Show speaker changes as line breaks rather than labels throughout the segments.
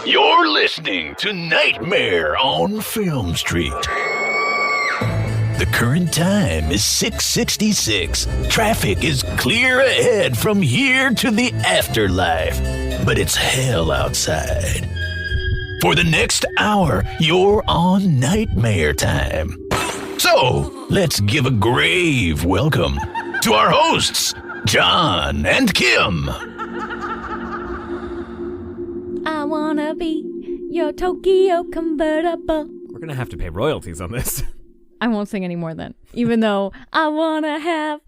You're listening to Nightmare on Film Street. The current time is 6:66. Traffic is clear ahead from here to the afterlife, but it's hell outside. For the next hour, you're on Nightmare time. So, let's give a grave welcome to our hosts, John and Kim.
I wanna be your Tokyo convertible.
We're gonna have to pay royalties on this.
I won't sing anymore then, even though I wanna have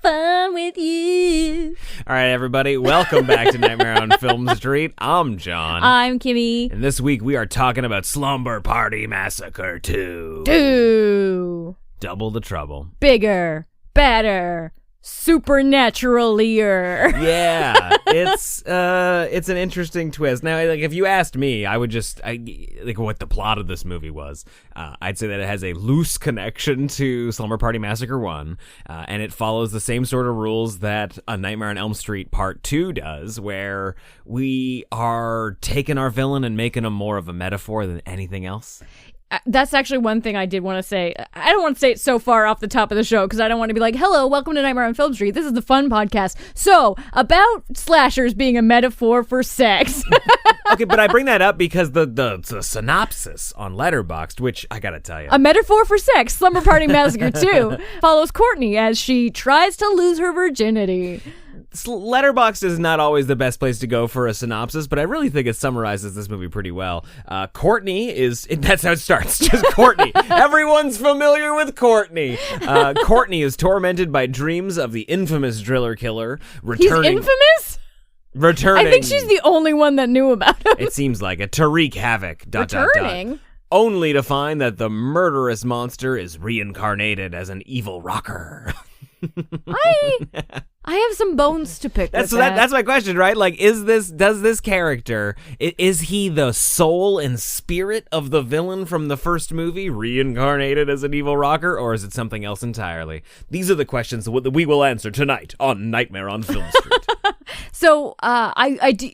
fun with you.
All right, everybody, welcome back to Nightmare on Film Street. I'm John.
I'm Kimmi.
And this week we are talking about Slumber Party Massacre II. Double the trouble.
Bigger, better, supernaturalier.
Yeah, it's an interesting twist. Now, like, if you asked me, I would like what the plot of this movie was. I'd say that it has a loose connection to Slumber Party Massacre I, and it follows the same sort of rules that A Nightmare on Elm Street Part 2 does, where we are taking our villain and making him more of a metaphor than anything else.
That's actually one thing I did want to say. I don't want to say it so far off the top of the show because I don't want to be like, hello, welcome to Nightmare on Film Street. This is the fun podcast. So, about slashers being a metaphor for sex.
Okay, but I bring that up because the synopsis on Letterboxd, which I gotta tell you.
A metaphor for sex, Slumber Party Massacre 2, follows Courtney as she tries to lose her virginity.
Letterboxd is not always the best place to go for a synopsis, but I really think it summarizes this movie pretty well. Courtney that's how it starts, just Courtney. Everyone's familiar with Courtney. Courtney is tormented by dreams of the infamous driller killer returning.
He's infamous?
Returning.
I think she's the only one that knew about him.
It seems like it. To wreak havoc.
Returning?
Only to find that the murderous monster is reincarnated as an evil rocker.
I have some bones to pick.
That's my question, right? Like, does this character, is he the soul and spirit of the villain from the first movie, reincarnated as an evil rocker, or is it something else entirely? These are the questions that we will answer tonight on Nightmare on Film Street.
So,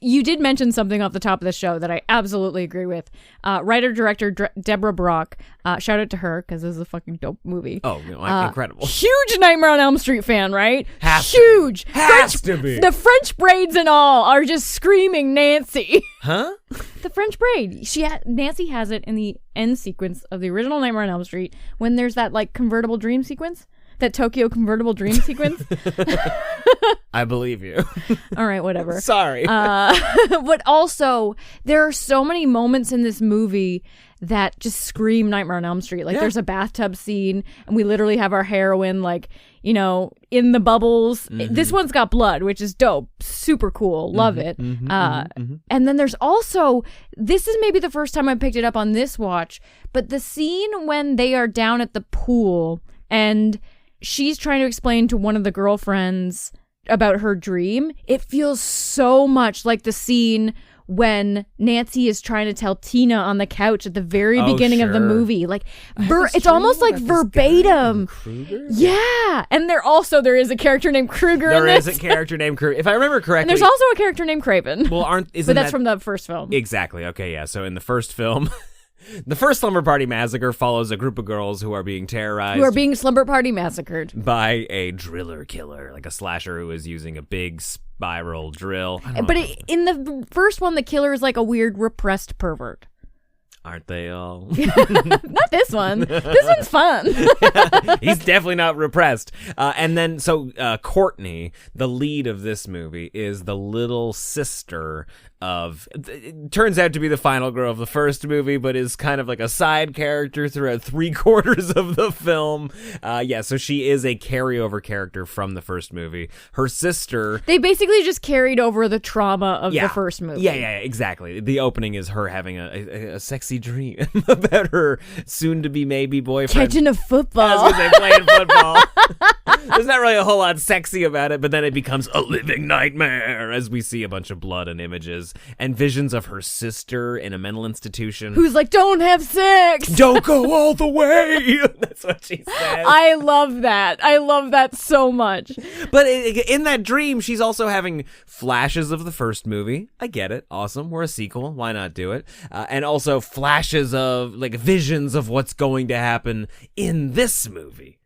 you did mention something off the top of the show that I absolutely agree with. Writer-director Deborah Brock, shout out to her, because this is a fucking dope movie.
Oh, incredible.
Huge Nightmare on Elm Street fan, right? Huge.
Has to be.
The French braids and all are just screaming Nancy.
Huh?
The French braid. Nancy has it in the end sequence of the original Nightmare on Elm Street when there's that, like, convertible dream sequence. That Tokyo convertible dream sequence.
I believe you.
All right, whatever.
Sorry.
But also, there are so many moments in this movie that just scream Nightmare on Elm Street. Like, there's a bathtub scene, and we literally have our heroine, like, in the bubbles. Mm-hmm. This one's got blood, which is dope. Super cool. Love it. And then there's also, this is maybe the first time I picked it up on this watch, but the scene when they are down at the pool, and she's trying to explain to one of the girlfriends about her dream. It feels so much like the scene when Nancy is trying to tell Tina on the couch at the very beginning of the movie. Like, it's almost like verbatim. Yeah. And there is a character named Kruger in this.
There is a character named Kruger. If I remember correctly.
And there's also a character named Craven.
Well,
but that's from the first film.
Exactly. Okay, yeah. So in the first film... The first Slumber Party Massacre follows a group of girls who are being terrorized.
Who are being Slumber Party massacred.
By a driller killer, like a slasher who is using a big spiral drill.
But in the first one, the killer is like a weird repressed pervert.
Aren't they all?
Not this one. This one's fun.
He's definitely not repressed. And then, Courtney, the lead of this movie, is the little sister of, it turns out to be the final girl of the first movie, but is kind of like a side character throughout 3/4 of the film. So she is a carryover character from the first movie. Her sister...
They basically just carried over the trauma of the first movie.
Yeah, exactly. The opening is her having a sexy dream about her soon-to-be maybe boyfriend.
Catching a football.
I was going to say playing football. There's not really a whole lot sexy about it, but then it becomes a living nightmare as we see a bunch of blood and images and visions of her sister in a mental institution.
Who's like, don't have sex!
Don't go all the way! That's what she said.
I love that. I love that so much.
But in that dream, she's also having flashes of the first movie. I get it. Awesome. We're a sequel. Why not do it? And also flashes of, like, visions of what's going to happen in this movie,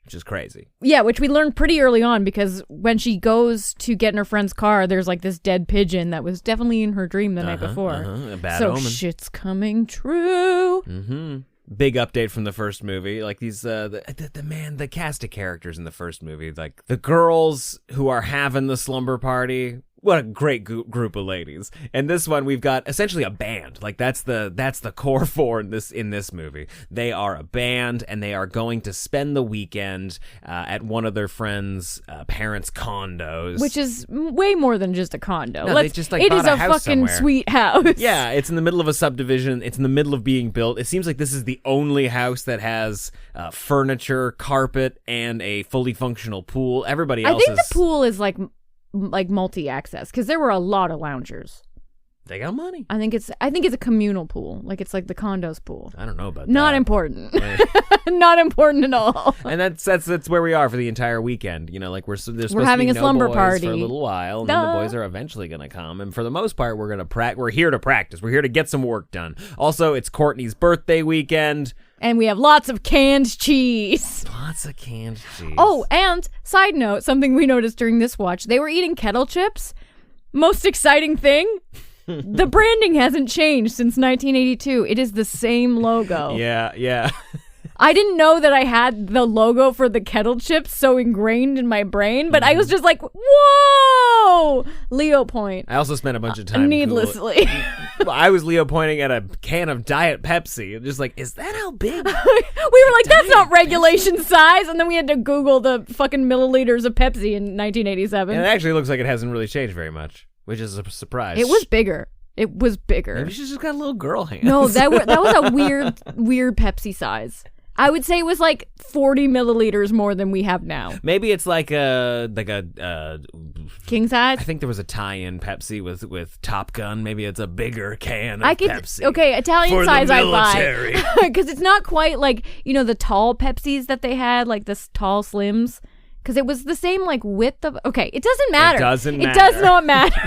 which is crazy.
Yeah, which we learned pretty early on, because when she goes to get in her friend's car, there's like this dead pigeon that was definitely in her dream the night before.
A bad
so
omen.
Shit's coming true.
Mm-hmm. Big update from the first movie. Like these, the cast of characters in the first movie, like the girls who are having the slumber party. What a great group of ladies. And this one, we've got essentially a band. Like that's the core four in this movie. They are a band, and they are going to spend the weekend at one of their friends' parents' condos,
Which is way more than just a condo.
No, they just, like,
it
bought
is
a
a
house
fucking
somewhere.
sweet house.
Yeah, it's in the middle of a subdivision. It's in the middle of being built. It seems like this is the only house that has furniture, carpet, and a fully functional pool. Everybody else
I think the pool is like multi-access, because there were a lot of loungers.
They got money.
I think it's a communal pool. Like, it's like the condos pool.
I don't know about
Not
that.
important. Not important at all.
And that's where we are for the entire weekend. You know, like we're supposed
having
to be
a slumber
boys
party
for a little while, and then the boys are eventually going to come. And for the most part, we're here to practice. We're here to get some work done. Also, it's Courtney's birthday weekend.
And we have lots of canned cheese.
Lots of canned cheese.
Oh, and side note, something we noticed during this watch, they were eating kettle chips. Most exciting thing, the branding hasn't changed since 1982. It is the same logo.
Yeah.
I didn't know that I had the logo for the kettle chips so ingrained in my brain, but I was just like, whoa! Leo point.
I also spent a bunch of time
needlessly.
I was Leo pointing at a can of Diet Pepsi. I'm just like, is that how big?
We were like, that's not regulation size. And then we had to Google the fucking milliliters of Pepsi in 1987.
And it actually looks like it hasn't really changed very much, which is a surprise.
It was bigger.
Maybe she's just got little girl hands.
No, that was a weird Pepsi size. I would say it was like 40 milliliters more than we have now.
Maybe it's like a
King size?
I think there was a tie-in Pepsi with Top Gun. Maybe it's a bigger can of Pepsi.
Okay, Italian
for
size
the
I
military.
buy. Because it's not quite like, the tall Pepsis that they had, like this tall Slims. Because it was the same like width of... Okay, it doesn't matter.
It doesn't matter.
It does not matter.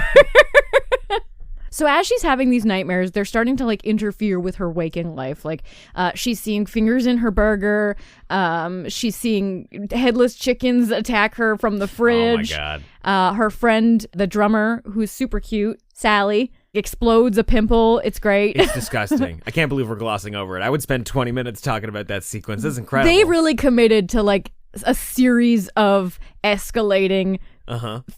So as she's having these nightmares, they're starting to like interfere with her waking life. Like she's seeing fingers in her burger. She's seeing headless chickens attack her from the fridge.
Oh my God.
Her friend, the drummer, who's super cute, Sally, explodes a pimple. It's great.
It's disgusting. I can't believe we're glossing over it. I would spend 20 minutes talking about that sequence. This is incredible.
They really committed to like a series of escalating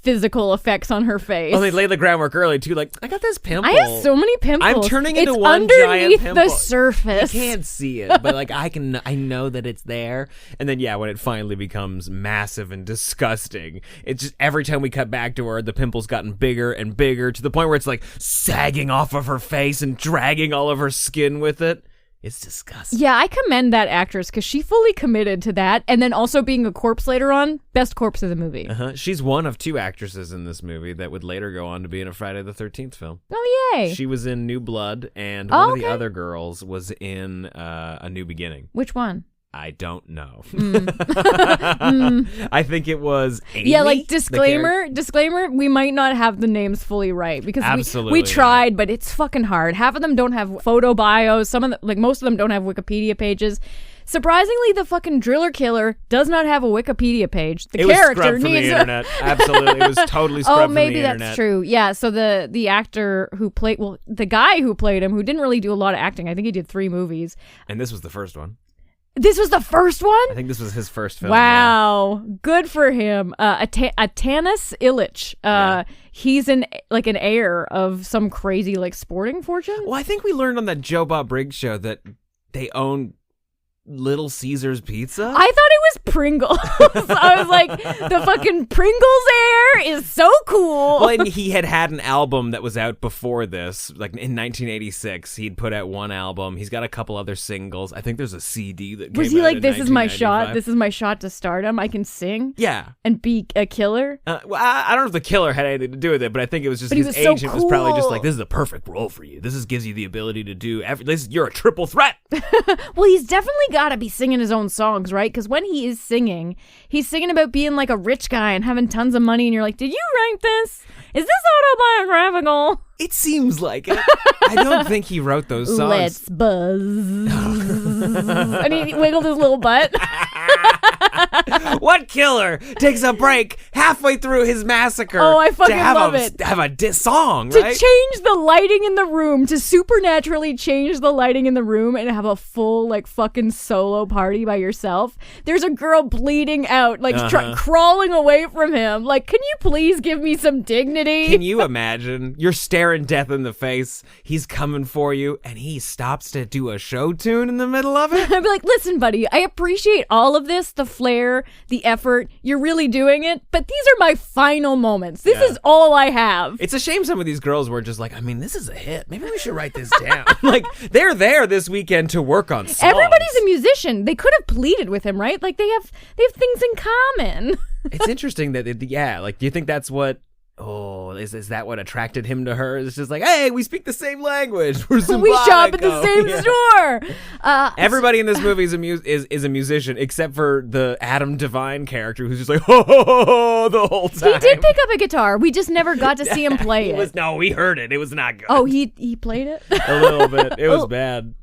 physical effects on her face.
Well, they laid the groundwork early too. Like, I got this pimple.
I have so many pimples.
I'm turning into
it's
one giant
underneath
pimple.
the surface.
You can't see it, but like I know that it's there. And then when it finally becomes massive and disgusting, it's just every time we cut back to her, the pimple's gotten bigger and bigger to the point where it's like sagging off of her face and dragging all of her skin with it. It's disgusting.
Yeah, I commend that actress because she fully committed to that. And then also being a corpse later on, best corpse of the movie.
She's one of two actresses in this movie that would later go on to be in a Friday the 13th film.
Oh, yay.
She was in New Blood, and one of the other girls was in A New Beginning.
Which one?
I don't know. I think it was Amy.
Yeah, like disclaimer, we might not have the names fully right because we tried, but it's fucking hard. Half of them don't have photo bios. Some of them, like most of them don't have Wikipedia pages. Surprisingly, the fucking driller killer does not have a Wikipedia page. The character
was scrubbed
needs
from the internet. Absolutely, it was totally scrubbed from the internet.
Oh, maybe that's true. Yeah, so the actor who played, the guy who played him, who didn't really do a lot of acting. I think he did 3 movies.
And this was the first one.
This was the first one?
I think this was his first film.
Wow. Yeah. Good for him. Atanas Illich. He's an heir of some crazy sporting fortune.
Well, I think we learned on that Joe Bob Briggs show that they own Little Caesar's Pizza.
I thought it was Pringles. I was like, the fucking Pringles heir is so cool.
Well, and he had an album that was out before this, like in 1986. He'd put out one album. He's got a couple other singles. I think there's a CD that came
was he
out
like,
in
this is my shot?
1995.
This is my shot to stardom. I can sing.
Yeah.
And be a killer.
Well, I don't know if the killer had anything to do with it, but I think it was just
But he
his
was so
agent was probably just
cool.
like, this is the perfect role for you. This gives you the ability to do you're a triple threat.
Well, he's definitely got to be singing his own songs, right? Because when he is singing, he's singing about being like a rich guy and having tons of money. And you're like, did you write this? Is this autobiographical?
It seems like it. I don't think he wrote those songs.
Let's buzz. And he wiggled his little butt.
What killer takes a break halfway through his massacre?
Oh, I fucking love it.
Have a song,
To
right?
change the lighting in the room, to supernaturally change the lighting in the room and have a full, like, fucking solo party by yourself. There's a girl bleeding out, like, crawling away from him. Like, can you please give me some dignity?
Can you imagine? You're staring death in the face. He's coming for you, and he stops to do a show tune in the middle of it?
I'd be like, listen, buddy, I appreciate all of this, the flair, the effort. You're really doing it, but these are my final moments. This is all I have.
It's a shame some of these girls were just like, I mean, this is a hit. Maybe we should write this down. Like, they're there this weekend to work on songs.
Everybody's a musician. They could have pleaded with him, right? Like, they have things in common.
It's interesting that, like, do you think that's what... Oh, is that what attracted him to her? It's just like, hey, we speak the same language. We're simpatico.
We shop at the same store.
Everybody in this movie is a musician, except for the Adam Devine character, who's just like, ho, ho, ho, ho, the whole time.
He did pick up a guitar. We just never got to see him play it.
We heard it. It was not good.
Oh, he played it?
A little bit. It was bad.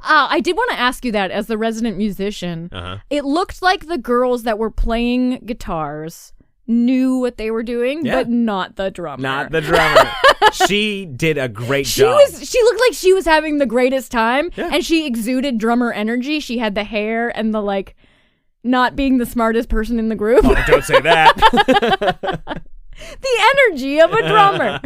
I did want to ask you that as the resident musician. It looked like the girls that were playing guitars knew what they were doing, but not the drummer.
Not the drummer. She did a great job.
She looked like she was having the greatest time, and she exuded drummer energy. She had the hair and the, like, not being the smartest person in the group.
Oh, don't say that.
The energy of a drummer.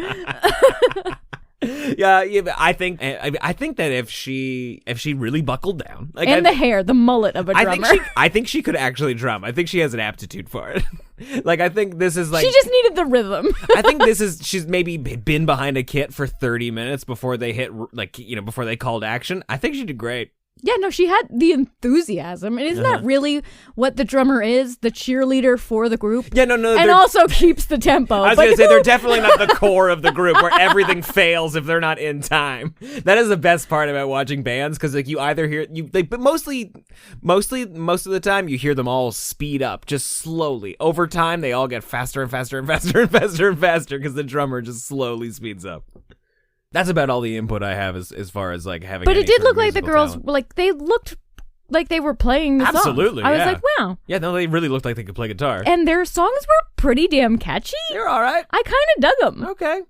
Yeah, but I think that if she really buckled down, like,
and the hair, the mullet of a drummer.
I think she could actually drum. I think she has an aptitude for it. Like, I think this is like
she just needed the rhythm.
I think she's maybe been behind a kit for 30 minutes before they hit, like, before they called action. I think she did great.
Yeah, no, she had the enthusiasm. And isn't that really what the drummer is? The cheerleader for the group?
Yeah, no.
And also keeps the tempo.
I was going to say, they're definitely not the core of the group where everything fails if they're not in time. That is the best part about watching bands, because, like, you either hear, but mostly, most of the time, you hear them all speed up, just slowly. Over time, they all get faster and faster and faster and faster and faster, because the drummer just slowly speeds up. That's about all the input I have as far as, like, having.
But it did look like the girls,
talent.
like, they looked like they were playing the song.
Absolutely,
I was like, wow.
Yeah, no, they really looked like they could play guitar.
And their songs were pretty damn catchy.
They're all right.
I kind of dug them.
Okay.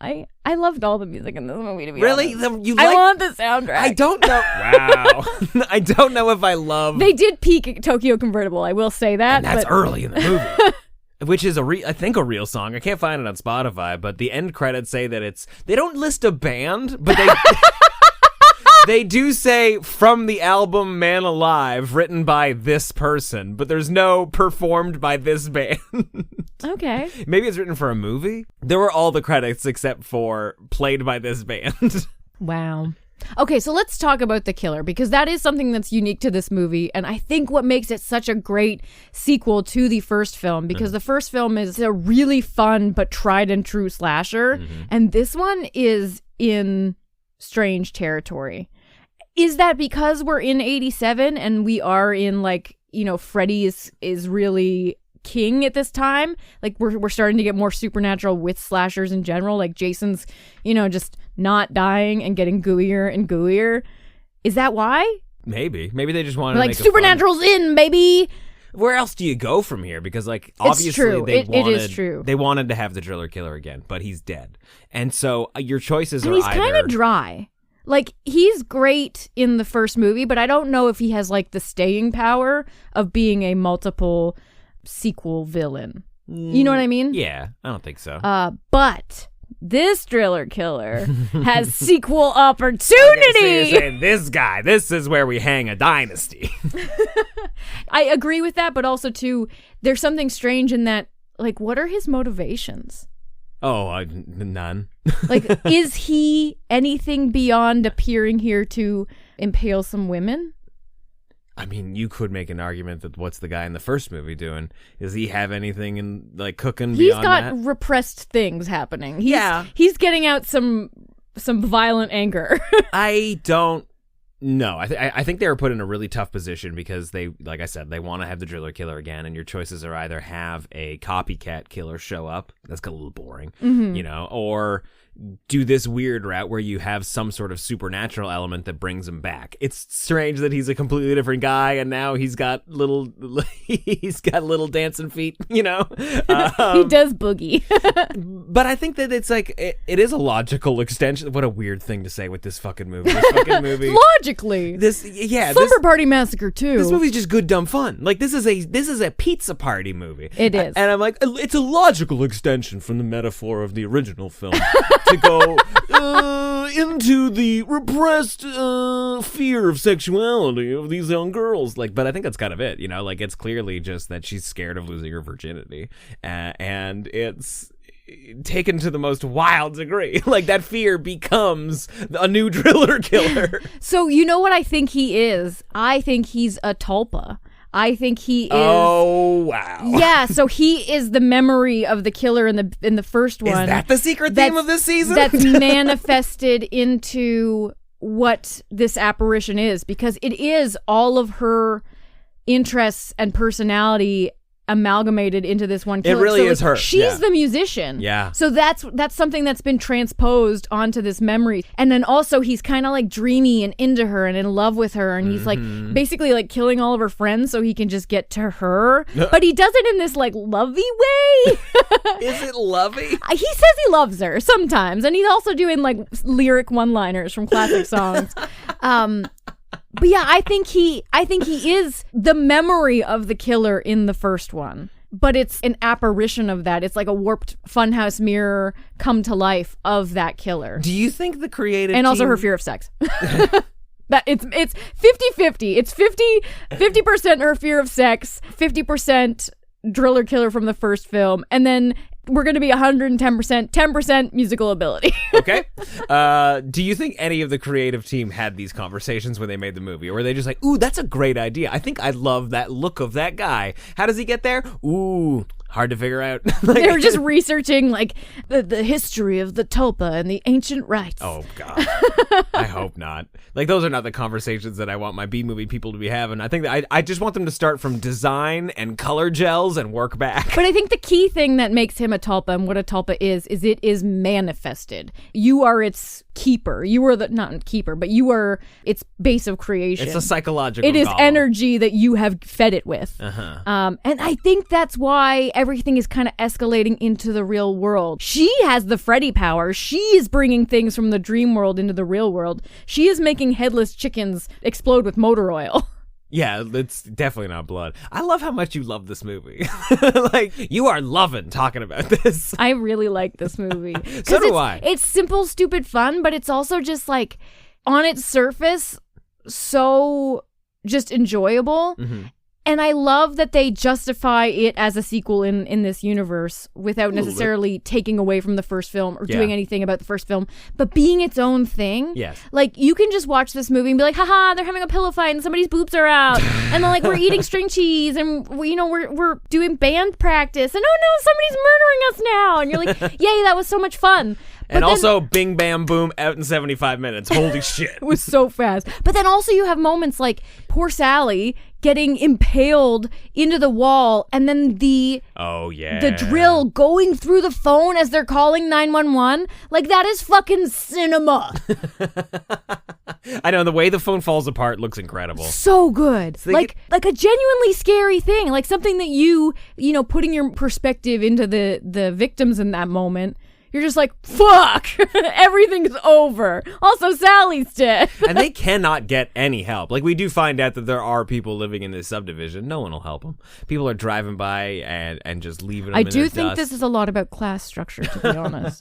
I loved all the music in this movie, to be
really?
honest. I want the soundtrack.
I don't know. Wow. I don't know if I love.
They did peak at Tokyo Convertible, I will say that.
And that's early in the movie. Which is I think a real song. I can't find it on Spotify, but the end credits say that they don't list a band, but they they do say from the album Man Alive, written by this person, but there's no performed by this band.
Okay.
Maybe it's written for a movie. There were all the credits except for played by this band.
Wow. Okay, so let's talk about the killer, because that is something that's unique to this movie, and I think what makes it such a great sequel to the first film, because the first film is a really fun but tried and true slasher, and this one is in strange territory. Is that because we're in 87 and we are in, like, Freddy is really king at this time? Like, we're starting to get more supernatural with slashers in general, like Jason's, just not dying and getting gooier and gooier. Is that why?
Maybe they just wanted
like,
to make
Supernatural's in, baby.
Where else do you go from here? Because, like, obviously
it's true.
it
is true.
They wanted to have the driller killer again, but he's dead. And so your choices
and
are
he's kind of dry. Like, he's great in the first movie, but I don't know if he has, like, the staying power of being a multiple sequel villain. You know what I mean?
Yeah, I don't think so.
But this driller killer has sequel opportunity.
Okay, so you're saying this is where we hang a dynasty.
I agree with that, but also, too, there's something strange in that, like, what are his motivations?
Oh, none.
Like, is he anything beyond appearing here to impale some women?
I mean, you could make an argument that what's the guy in the first movie doing? Does he have anything in, like, cooking beyond that?
He's got repressed things happening. He's getting out some violent anger.
I don't No, I think they were put in a really tough position because they, like I said, they want to have the driller killer again, and your choices are either have a copycat killer show up, that's a little boring, or do this weird route where you have some sort of supernatural element that brings him back. It's strange that he's a completely different guy, and now he's got little little dancing feet,
He does boogie.
But I think that it's like it is a logical extension. What a weird thing to say with this fucking movie. This fucking movie.
Logically.
Slumber
Party Massacre II.
This movie's just good dumb fun. Like this is a pizza party movie.
It is.
And I'm like, it's a logical extension from the metaphor of the original film to go into the repressed fear of sexuality of these young girls. Like, but I think that's kind of it, like it's clearly just that she's scared of losing her virginity, and it's taken to the most wild degree. Like that fear becomes a new driller killer.
So you know what I think he is? I think he's a tulpa. I think he is.
Oh wow!
Yeah, so he is the memory of the killer in the first one.
Is that the secret theme of this season?
That's manifested into what this apparition is, because it is all of her interests and personality amalgamated into this one killer.
It really is her.
She's the musician.
Yeah.
So that's something that's been transposed onto this memory. And then also he's kind of like dreamy and into her and in love with her, and he's like basically like killing all of her friends so he can just get to her. But he does it in this like lovey way.
Is it lovey?
He says he loves her sometimes, and he's also doing like lyric one-liners from classic songs. But yeah, I think he is the memory of the killer in the first one. But it's an apparition of that. It's like a warped funhouse mirror come to life of that killer.
Do you think the creative
and also
team...
her fear of sex. That it's 50-50. It's 50% her fear of sex, 50% driller killer from the first film, and then we're going to be 110%, 10% musical ability.
Okay. Do you think any of the creative team had these conversations when they made the movie? Or were they just like, ooh, that's a great idea. I think I love that look of that guy. How does he get there? Ooh, hard to figure out.
They were just researching like the history of the tulpa and the ancient rites.
Oh, God. I hope not. Like, those are not the conversations that I want my B-movie people to be having. I think that I just want them to start from design and color gels and work back.
But I think the key thing that makes him a tulpa and what a tulpa is it is manifested. You are its keeper. You are not keeper, but you are its base of creation.
It's a psychological
It is
golem.
Energy that you have fed it with.
Uh-huh.
And I think that's why everything is kind of escalating into the real world. She has the Freddy power. She is bringing things from the dream world into the real world. She is making headless chickens explode with motor oil.
Yeah, it's definitely not blood. I love how much you love this movie. Like, you are loving talking about this.
I really like this movie.
So do I.
It's simple, stupid fun, but it's also just like, on its surface, so just enjoyable. Mm-hmm. And I love that they justify it as a sequel in this universe without necessarily taking away from the first film or doing anything about the first film, but being its own thing.
Yes.
Like, you can just watch this movie and be like, haha, they're having a pillow fight and somebody's boobs are out. And then, like, we're eating string cheese and, we're doing band practice. And, oh, no, somebody's murdering us now. And you're like, yay, that was so much fun.
And then, also, bing, bam, boom, out in 75 minutes. Holy shit.
It was so fast. But then also you have moments like poor Sally getting impaled into the wall, and then the drill going through the phone as they're calling 911. Like, that is fucking cinema.
I know, the way the phone falls apart looks incredible.
So good. So like a genuinely scary thing. Like something that you putting your perspective into the victims in that moment. You're just like, fuck, everything's over. Also, Sally's dead.
And they cannot get any help. Like, we do find out that there are people living in this subdivision. No one will help them. People are driving by and just leaving them in
do
their
think
dust.
this is a lot about class structure, to be honest.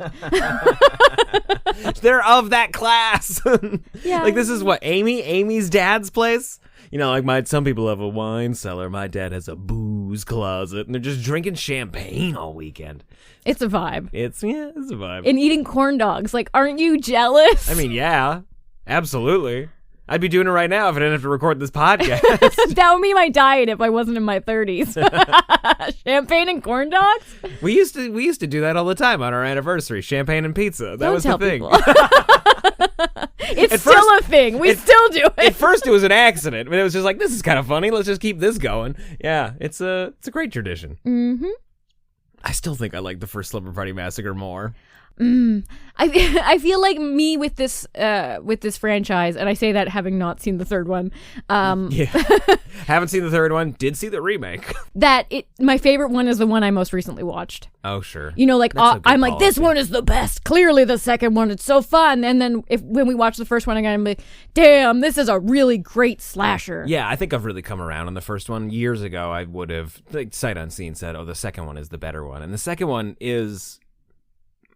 They're of that class.
Yeah.
Like, this is what, Amy's dad's place? Like some people have a wine cellar. My dad has a booze closet, and they're just drinking champagne all weekend.
It's a vibe.
It's a vibe.
And eating corn dogs. Like, aren't you jealous?
I mean, yeah, absolutely. I'd be doing it right now if I didn't have to record this podcast.
That would be my diet if I wasn't in my 30s. Champagne and corn dogs?
We used to do that all the time on our anniversary. Champagne and pizza. That was the thing.
It's still a thing. We still do it.
At first, it was an accident, but it was just like, this is kind of funny. Let's just keep this going. Yeah, it's a great tradition.
Mm-hmm.
I still think I like the first Slumber Party Massacre more.
I feel like me with this franchise, and I say that having not seen the third one.
Yeah, haven't seen the third one. Did see the remake.
My favorite one is the one I most recently watched.
Oh sure.
You know, like I'm like, this one is the best. Clearly, the second one is so fun. And then when we watch the first one again, I'm like, damn, this is a really great slasher.
Yeah, I think I've really come around on the first one. Years ago, I would have sight unseen said, "Oh, the second one is the better one," and the second one is.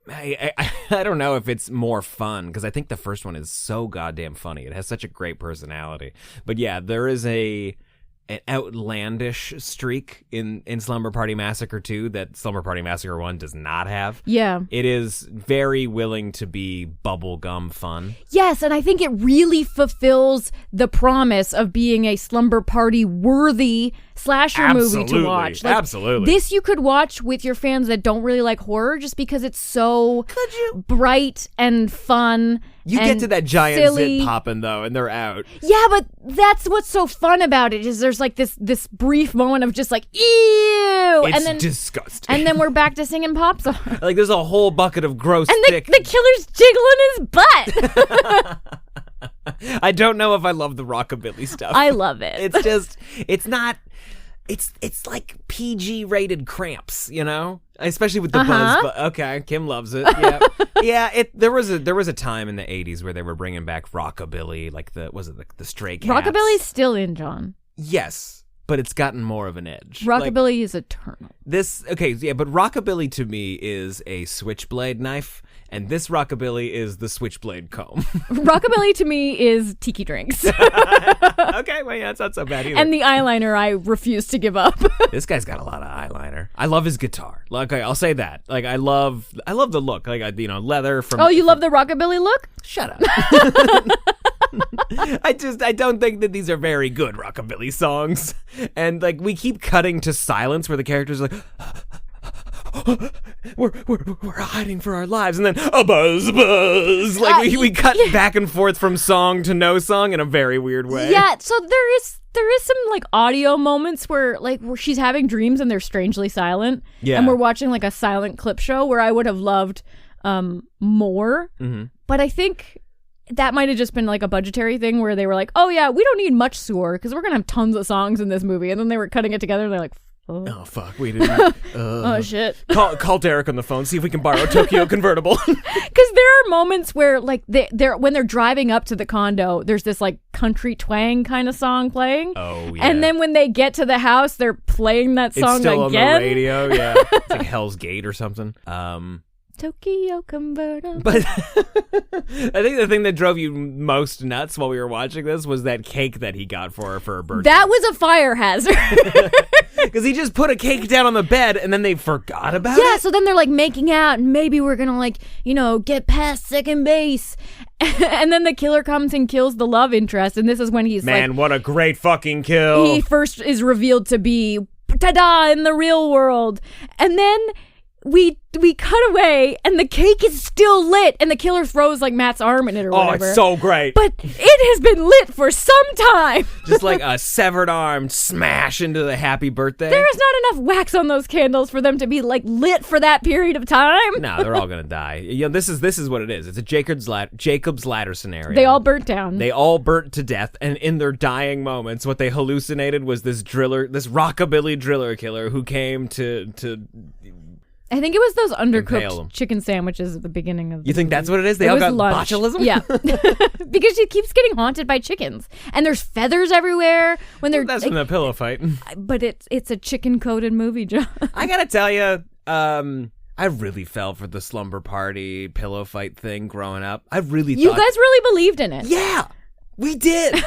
I don't know if it's more fun because I think the first one is so goddamn funny. It has such a great personality. But yeah, there is an outlandish streak in Slumber Party Massacre 2 that Slumber Party Massacre 1 does not have.
Yeah.
It is very willing to be bubblegum fun.
Yes, and I think it really fulfills the promise of being a Slumber Party worthy slasher movie to watch. Like,
absolutely.
This you could watch with your fans that don't really like horror just because it's so bright and fun.
You get to that giant
silly.
zit popping though, and they're out.
Yeah, but that's what's so fun about it is there's like this brief moment of just like ew,
It's
and then
disgusting.
and then we're back to singing pop songs.
Like there's a whole bucket of gross
And
thick.
the killer's jiggling his butt.
I don't know if I love the rockabilly stuff.
I love it.
It's just, it's not. It's like PG rated Cramps, you know, especially with the buzz. But okay, Kim loves it. Yeah, yeah. There was a time in the '80s where they were bringing back rockabilly, like the Stray Cats.
Rockabilly's still in, John.
Yes, but it's gotten more of an edge.
Rockabilly is eternal.
But rockabilly to me is a switchblade knife. And this rockabilly is the switchblade comb.
Rockabilly to me is tiki drinks.
Okay, well, yeah, it's not so bad either.
And the eyeliner I refuse to give up.
This guy's got a lot of eyeliner. I love his guitar. Like, I'll say that. Like, I love the look. Like, leather from.
Oh, you love the rockabilly look?
Shut up. I don't think that these are very good rockabilly songs. And like, we keep cutting to silence where the characters are like. We're hiding for our lives, and then a buzz. Like we cut back and forth from song to no song in a very weird way.
Yeah, so there is some like audio moments where she's having dreams and they're strangely silent.
Yeah,
and we're watching like a silent clip show where I would have loved more. Mm-hmm. But I think that might have just been like a budgetary thing where they were like, oh yeah, we don't need much score because we're gonna have tons of songs in this movie, and then they were cutting it together and they're like.
Oh fuck, we didn't.
Oh shit!
Call Derek on the phone. See if we can borrow a Tokyo convertible.
Because there are moments where, like, when they're driving up to the condo, there's this like country twang kind of song playing.
Oh yeah.
And then when they get to the house, they're playing that song
it's still
again.
On the radio. Yeah, it's like Hell's Gate or something.
Tokyo convertible.
But I think the thing that drove you most nuts while we were watching this was that cake that he got for her birthday.
That was a fire hazard.
Because he just put a cake down on the bed and then they forgot about it.
Yeah, so then they're like making out and maybe we're gonna like, get past second base. And then the killer comes and kills the love interest, and this is when he's
Man, what a great fucking kill.
He first is revealed to be ta-da in the real world. And then we cut away and the cake is still lit and the killer throws like Matt's arm in it or whatever.
Oh, it's so great.
But it has been lit for some time.
Just like a severed arm smash into the happy birthday.
There is not enough wax on those candles for them to be like lit for that period of time.
No, they're all gonna die. This is what it is. It's a Jacob's ladder scenario.
They all burnt down.
They all burnt to death, and in their dying moments, what they hallucinated was this rockabilly driller killer who came to
I think it was those undercooked chicken sandwiches at the beginning of the
You think
movie.
that's what it is? They all got
lunch.
botulism?
Yeah. Because she keeps getting haunted by chickens. And there's feathers everywhere when they're
That's from the pillow fight.
But it's a chicken-coated movie, John.
I gotta tell you, I really fell for the slumber party pillow fight thing growing up. I really thought...
You guys really believed in it.
Yeah, we did.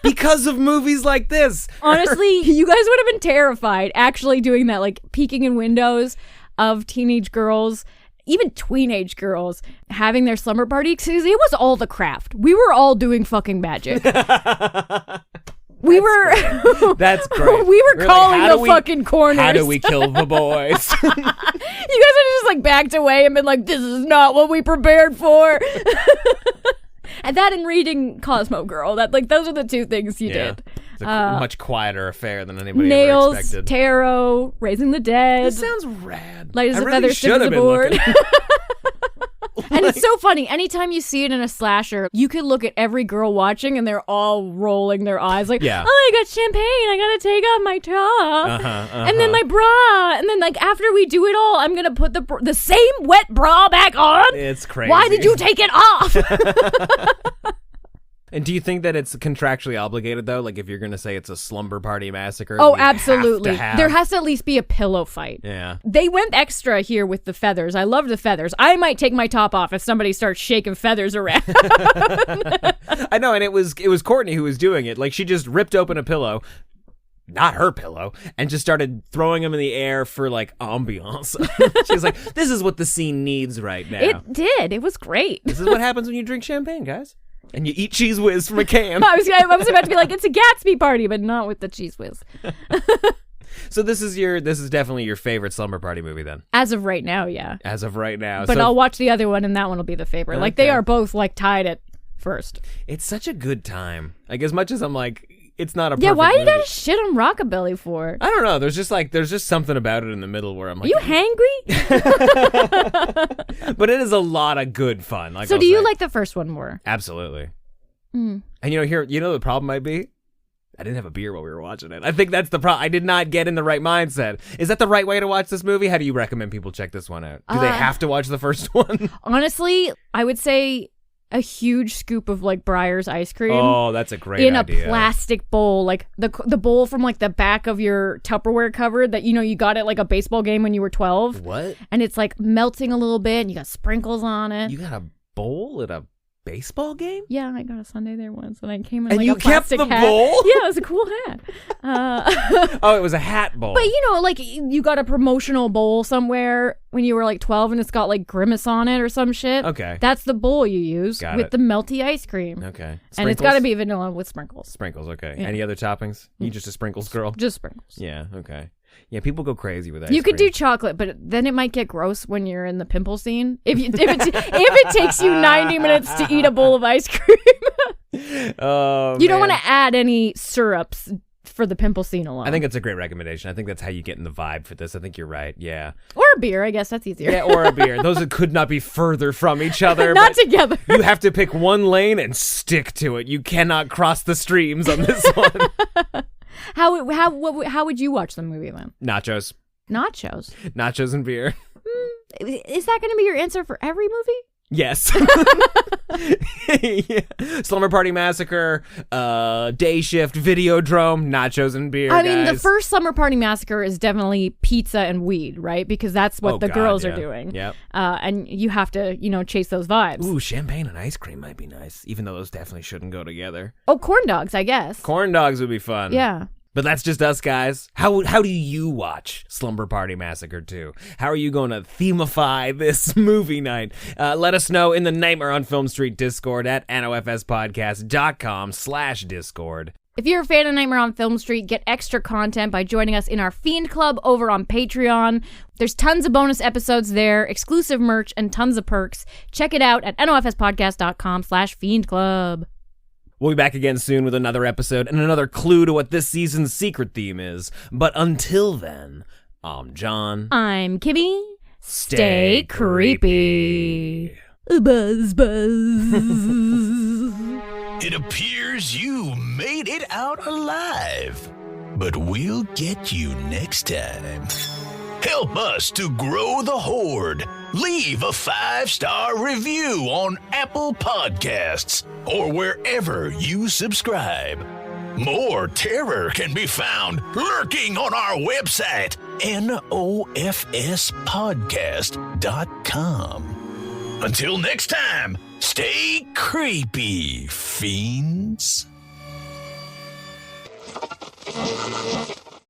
Because of movies like this.
Honestly, you guys would have been terrified actually doing that, like peeking in windows of teenage girls, even tweenage girls, having their slumber party, because it was all the craft. We were all doing fucking magic.
That's great.
We were calling the fucking corners.
How do we kill the boys?
You guys would have just like backed away and been like, this is not what we prepared for. And that and reading Cosmo Girl. That like those are the two things you did.
It's a much quieter affair than anybody ever
Nails,
expected.
tarot, raising the dead.
This sounds rad.
Light as a
I
feather,
really
stiff as
should
a
have been
board.
looking.
And it's so funny. Anytime you see it in a slasher, you could look at every girl watching and they're all rolling their eyes like,
Yeah.
oh, I got champagne. I got to take off my top. And then my bra. And then like after we do it all, I'm going to put the same wet bra back on.
It's crazy.
Why did you take it off?
And do you think that it's contractually obligated, though? Like, if you're going to say it's a slumber party massacre?
Oh,
you have
absolutely.
to have-
There has to at least be a pillow fight.
Yeah.
They went extra here with the feathers. I love the feathers. I might take my top off if somebody starts shaking feathers around.
I know, and it was Courtney who was doing it. Like, she just ripped open a pillow, not her pillow, and just started throwing them in the air for, like, ambiance. She's like, this is what the scene needs right now.
It did. It was great.
This is what happens when you drink champagne, guys. And you eat Cheese Whiz from a can.
I was about to be like, it's a Gatsby party, but not with the cheese whiz.
So this is definitely your favorite slumber party movie then.
As of right now, yeah.
As of right now.
But
So
I'll watch the other one, and that one will be the favorite. Like they
Okay.
are both like tied at first.
it's such a good time. Like as much as I'm like, it's not a
Yeah,
perfect
why you
movie.
gotta shit on Rockabilly for?
I don't know. There's just something about it in the middle where I'm
Are
like,
you hangry?
but it is a lot of good fun. Like
So
I'll
do you
say.
like the first one more?
Absolutely.
Mm.
And the problem might be, I didn't have a beer while we were watching it. I think that's the problem. I did not get in the right mindset. Is that the right way to watch this movie? How do you recommend people check this one out? Do they have to watch the first one?
Honestly, I would say a huge scoop of like Breyer's ice cream.
Oh, that's a great
in
idea.
a plastic bowl, like the bowl from like the back of your Tupperware cupboard that you got at like a baseball game when you were 12.
What?
And it's like melting a little bit, and you got sprinkles on it.
You got a bowl at a baseball game?
Yeah, I got a Sunday there once, and I came in
And
like
you
a plastic
kept the
hat.
bowl?
Yeah, it was a cool hat.
Oh, it was a hat bowl.
But like you got a promotional bowl somewhere when you were like 12, and it's got like Grimace on it or some shit.
Okay.
That's the bowl you use
Got
with
it.
the melty ice cream.
Okay.
And it's got to be vanilla with sprinkles.
Sprinkles, okay.
Yeah.
Any other toppings? You just a sprinkles girl?
Just sprinkles.
Yeah, okay. Yeah, people go crazy with ice
You could do
cream.
chocolate, but then it might get gross when you're in the pimple scene. If it takes you 90 minutes to eat a bowl of ice cream,
Oh,
you don't
man.
want to add any syrups for the pimple scene alone.
I think that's a great recommendation. I think that's how you get in the vibe for this. I think you're right. Yeah.
or a beer. I guess that's easier.
Yeah, or a beer. Those could not be further from each other.
Not
but
together.
You have to pick one lane and stick to it. You cannot cross the streams on this one.
How would you watch the movie then?
Nachos.
Nachos.
And beer.
Is that going to be your answer for every movie?
Yes. Yeah. Slumber Party Massacre, Day Shift, Videodrome, nachos and beer.
I mean, the
guys.
first Slumber Party Massacre is definitely pizza and weed, right? Because that's what
Oh,
the
God,
girls
yeah.
are doing.
Yep.
And you have to, chase those vibes.
Ooh, champagne and ice cream might be nice, even though those definitely shouldn't go together.
Oh, corn dogs, I guess.
Corn dogs would be fun.
Yeah.
But that's just us, guys. How do you watch Slumber Party Massacre 2? How are you going to themify this movie night? Let us know in the Nightmare on Film Street Discord at nofspodcast.com/Discord.
If you're a fan of Nightmare on Film Street, get extra content by joining us in our Fiend Club over on Patreon. There's tons of bonus episodes there, exclusive merch, and tons of perks. Check it out at nofspodcast.com/Fiend Club.
We'll be back again soon with another episode and another clue to what this season's secret theme is. But until then, I'm John.
I'm Kimmi.
Stay
creepy. Buzz, buzz.
It appears you made it out alive, but we'll get you next time. Help us to grow the horde. Leave a 5-star review on Apple Podcasts or wherever you subscribe. More terror can be found lurking on our website, nofspodcast.com. Until next time, stay creepy, fiends.